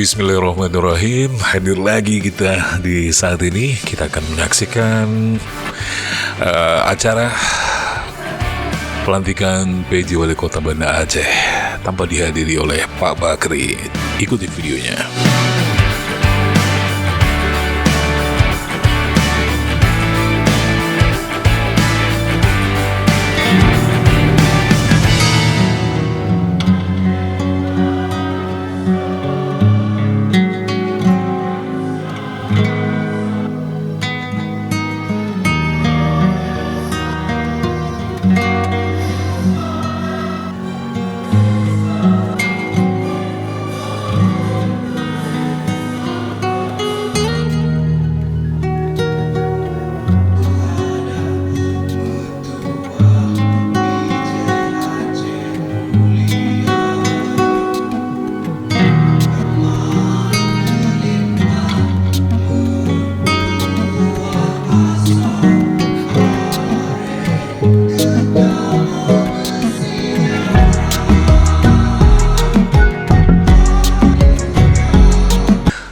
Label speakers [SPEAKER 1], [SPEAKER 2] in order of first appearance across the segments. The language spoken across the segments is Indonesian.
[SPEAKER 1] Bismillahirrahmanirrahim. Hadir lagi kita di saat ini. Kita akan menyaksikan acara pelantikan PJ Wali Kota Banda Aceh tanpa dihadiri oleh Pak Bakri. Ikuti videonya.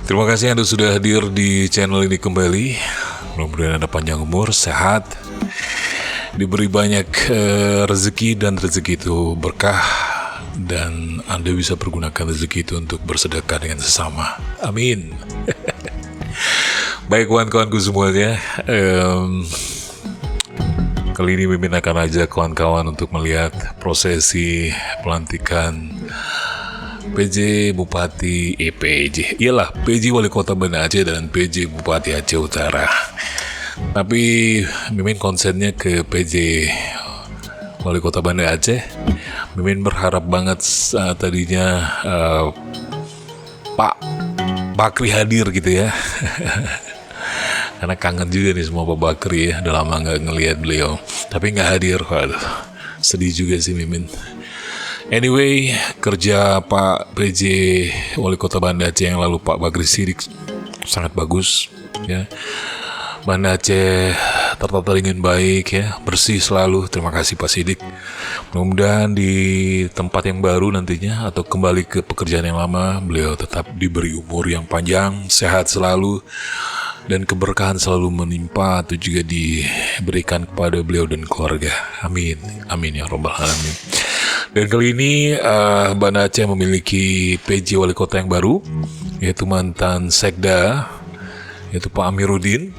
[SPEAKER 1] Terima kasih Anda sudah hadir di channel ini kembali. Mudah-mudahan Anda panjang umur, sehat, diberi banyak rezeki, dan rezeki itu berkah, dan Anda bisa pergunakan rezeki itu untuk bersedekah dengan sesama. Amin. Baik kawan-kawanku semuanya, kali ini Mimin akan ajak kawan-kawan untuk melihat prosesi pelantikan PJ Bupati iyalah PJ Wali Kota Banda Aceh dan PJ Bupati Aceh Utara. Tapi Mimin konsennya ke PJ Wali Kota Banda Aceh. Mimin berharap banget tadinya Pak Bakri hadir gitu ya. Karena kangen juga nih semua Pak Bakri ya, udah lama nggak ngelihat beliau. Tapi nggak hadir, waduh, sedih juga sih Mimin. Anyway, kerja Pak PJ Wali Kota Banda Aceh yang lalu, Pak Bakri Siddiq, sangat bagus ya. Banda Aceh tertata dengan baik ya, bersih selalu. Terima kasih Pak Siddiq. Mudah-mudahan di tempat yang baru nantinya atau kembali ke pekerjaan yang lama, beliau tetap diberi umur yang panjang, sehat selalu, dan keberkahan selalu menimpa atau juga diberikan kepada beliau dan keluarga. Amin, amin ya robbal alamin. Dan kali ini Banda Aceh memiliki PJ Wali Kota yang baru, yaitu mantan Sekda, yaitu Pak Amiruddin.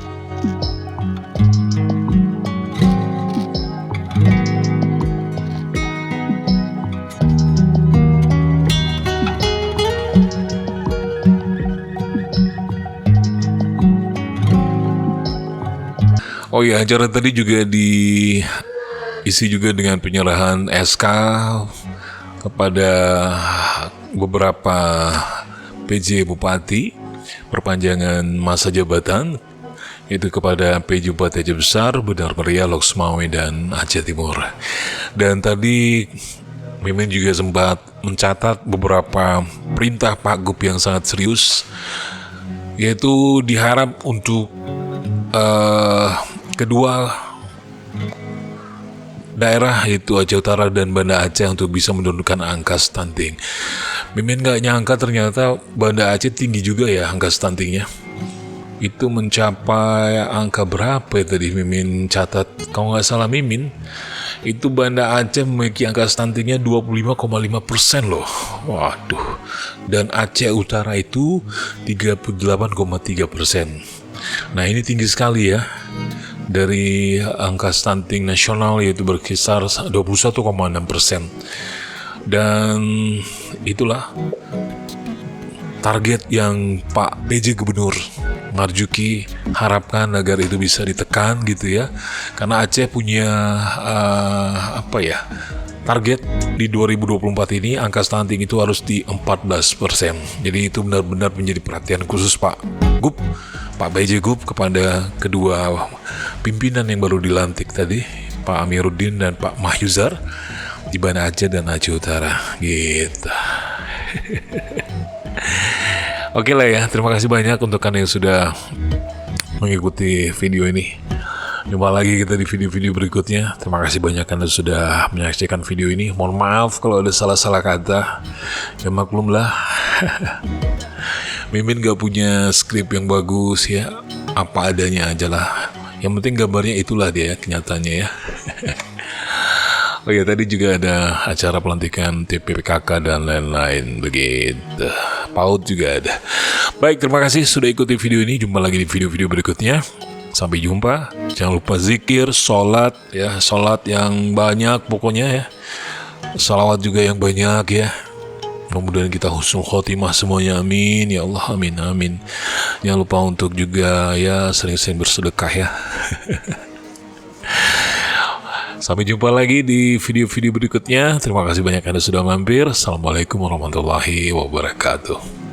[SPEAKER 1] Oh ya, acara tadi juga diisi juga dengan penyerahan SK kepada beberapa PJ Bupati perpanjangan masa jabatan, yaitu kepada PJ Bupati Aceh Besar, Benar Meriah, Lok Sumawe, dan Aceh Timur. Dan tadi Mimin juga sempat mencatat beberapa perintah Pak Gub yang sangat serius, yaitu diharap untuk kedua daerah yaitu Aceh Utara dan Banda Aceh untuk bisa menurunkan angka stunting. Mimin gak nyangka ternyata Banda Aceh tinggi juga ya angka stuntingnya. Itu mencapai angka berapa ya tadi Mimin catat? Kalau nggak salah Mimin, itu Banda Aceh memiliki angka stuntingnya 25,5% loh. Waduh. Dan Aceh Utara itu 38,3%. Nah ini tinggi sekali ya. Dari angka stunting nasional yaitu berkisar 21,6%. Dan itulah target yang Pak PJ Gubernur Marzuki harapkan agar itu bisa ditekan gitu ya. Karena Aceh punya target di 2024 ini angka stunting itu harus di 14%. Jadi itu benar-benar menjadi perhatian khusus Pak PJ Gub kepada kedua pimpinan yang baru dilantik tadi, Pak Amiruddin dan Pak Mahyuzar di Banda Aceh dan Aceh Utara gitu. Oke lah ya, terima kasih banyak untuk kalian yang sudah mengikuti video ini. Jumpa lagi kita di video-video berikutnya. Terima kasih banyak Anda sudah menyaksikan video ini. Mohon maaf kalau ada salah-salah kata. Ya maklumlah. Mimin gak punya skrip yang bagus ya, apa adanya aja lah. Yang penting gambarnya itulah dia ya, kenyataannya ya. Oh ya, tadi juga ada acara pelantikan TPPKK dan lain-lain begitu. PAUD juga ada. Baik, terima kasih sudah ikuti video ini. Jumpa lagi di video-video berikutnya. Sampai jumpa. Jangan lupa zikir, sholat ya, sholat yang banyak pokoknya ya. Salawat juga yang banyak ya. Mudah-mudahan kita husnul khotimah semuanya, amin ya Allah, amin amin. Jangan lupa untuk juga ya sering-sering bersedekah ya. Sampai jumpa lagi di video-video berikutnya. Terima kasih banyak Anda sudah mampir. Assalamualaikum warahmatullahi wabarakatuh.